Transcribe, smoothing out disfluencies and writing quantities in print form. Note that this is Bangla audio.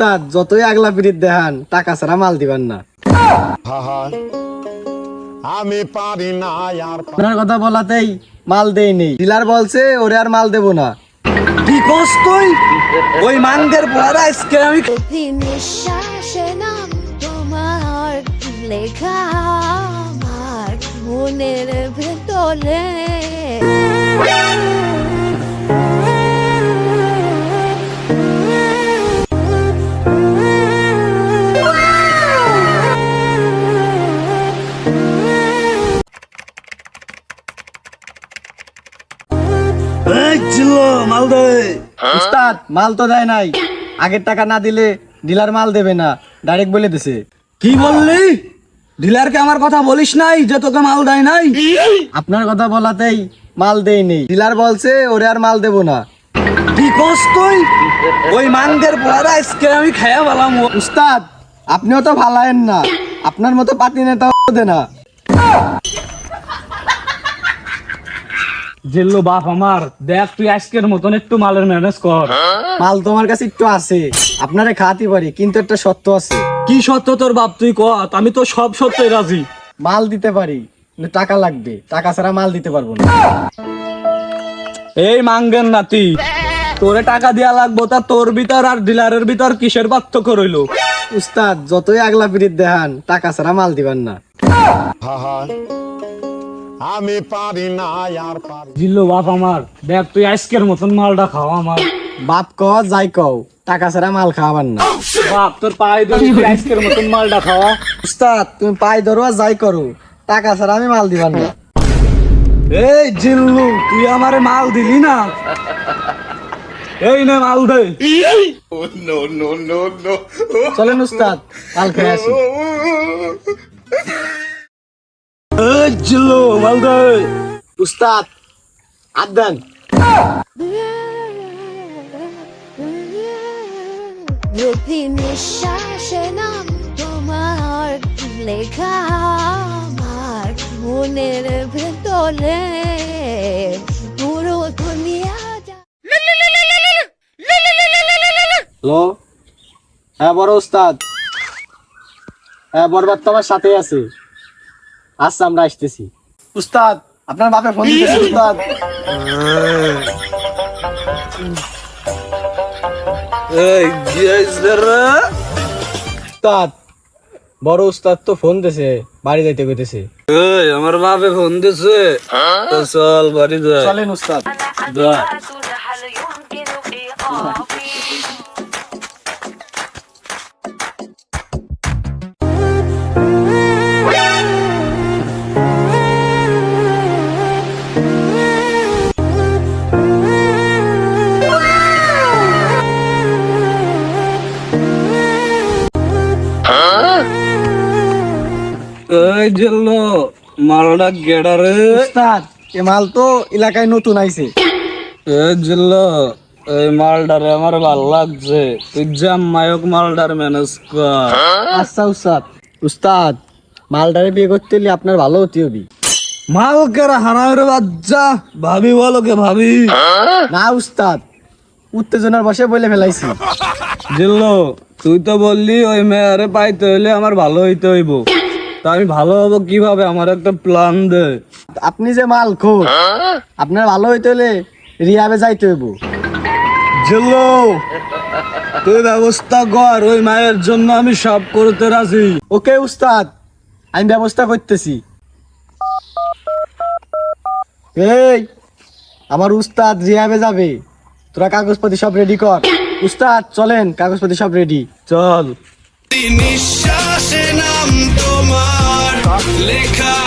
উস্তাদ যতই আগলা পিরিত দেখান টাকা ছাড়া মাল দিবেন না। আমি পারি না আর আপনার কথা বলাতেই মাল দেই নেই, ডিলার বলছে ওরে আর মাল দেবো না। কি কস তুই? ওই মাঙ্গের পোলারা আজকে আমি প্রতি নিঃশ্বাসে নাম তোমার লেখা আমার মনের ভেতরে। মাল দে। উস্তাদ মাল তো দেয় নাই, আগের টাকা না দিলে ডিলার মাল দেবে না, ডাইরেক্ট বলে দিছে। কি বললি? ডিলারকে আমার কথা বলিস নাই যে তোকে মাল দেয় নাই? আপনার কথা বলাতেই মাল দেই নেই, ডিলার বলছে ওরে আর মাল দেবো না। কি কস তুই? ওই মাঙ্গের পোলারা আজকে আমি খায়া বলাম। উস্তাদ আপনিও তো ভালায়েন না, আপনার মতো পাতি নেতা দে না। জিল্লু বাপ আমার, দেখ তুই আজকের মতন একটু মালের ম্যানেজ কর। মাল তোমার কাছে একটু আছে, আপনারে খাওয়াতে পারি, কিন্তু একটা শর্ত আছে। কি সত্য তোর বাপ তুই কত? আমি তো সব সত্যই রাজি। মাল দিতে পারি কিন্তু টাকা লাগবে, টাকা ছাড়া মাল দিতে পারবো না। এই মাঙ্গের নাতি, তোরে টাকা দেয়া লাগবো, তা তোর ভিতর আর ডিলারের ভিতর কিসের পার্থক্য রইলো? উস্তাদ যতই আগলা পিরিত দেখান টাকা ছাড়া মাল দিবেন না। আমি পারি না আর পারি জিল্লু বাপ আমার, দেখ তুই আজকের মতন মালটা খাওয়া আমার। বাপ কও যাই কও, টাকা ছাড়া মাল খাওয়াবার না। বাপ তোর পায়ে ধরে তুই আজকের মতন মালটা খাওয়া। উস্তাদ তুমি পায়ে ধরো আর যাই করো, টাকা ছাড়া আমি মাল দিবার না। এই জিল্লু তুই আমারে মাল দিলি না, এই নে মাল দে। চলেন উস্তাদ মাল খেয়ে আসি। এই জিল্লু মাল দে। উস্তাদ হাত দেন। প্রতি নিঃশ্বাসে নাম তোমার লেখা আমার মনের ভেতরে। পুরো দুনিয়া হ্যালো, হ্যাঁ বড় উস্তাদ, হ্যাঁ বরবাদ তো আমার সাথেই আছে। আচ্ছা আমরা আসতেছি। উস্তাদ আপনার বাপে ফোন দিতেছে উস্তাদ। এই গিয়েছরা? উস্তাদ বড় উস্তাদ তো ফোন দিতেছে, বাড়ি যাইতে কইতেছে। এই আমার বাপে ফোন দিছে, তো চল বাড়ি যাই। চলেন উস্তাদ। যা। এই জিল্লু মালটা গেডারে। উস্তাদ এ মাল তো এলাকায় নতুন আইছে। এই জিল্লু এই মালটারে আমার ভাল লাগছে, তুই জামাইক মালটার ম্যানেজ কর। আচ্ছা উস্তাদ। উস্তাদ মালটারে বিয়ে করতে হলে আপনার ভালো হতে হবে। মালকের হারামের বাচ্চা, ভাবি বলো কে ভাবি? না উস্তাদ উত্তেজনার বসে বলে ফেলাইছি। জিল্লু তুই তো বললি ওই মেয়ারে পাইতে হইলে আমার ভালো হইতে হইব, তা আমি ভালো হবো কিভাবে? আমার একটা প্ল্যান দে। আপনি যে মাল খোর, আপনার ভালো হইতে হলে রিয়াবে যাইতে হইব। জিল্লু তুই ব্যবস্থা কর, ওই মায়ের জন্য আমি সব করতে রাজি। ওকে উস্তাদ আমি ব্যবস্থা করতেছি। এই আমার উস্তাদ রিয়াবে যাবে, তোরা কাগজপাতি সব রেডি কর। উস্তাদ চলেন, কাগজপাতি সব রেডি। চল। নিঃশ্বাসে নাম তোমার লেখা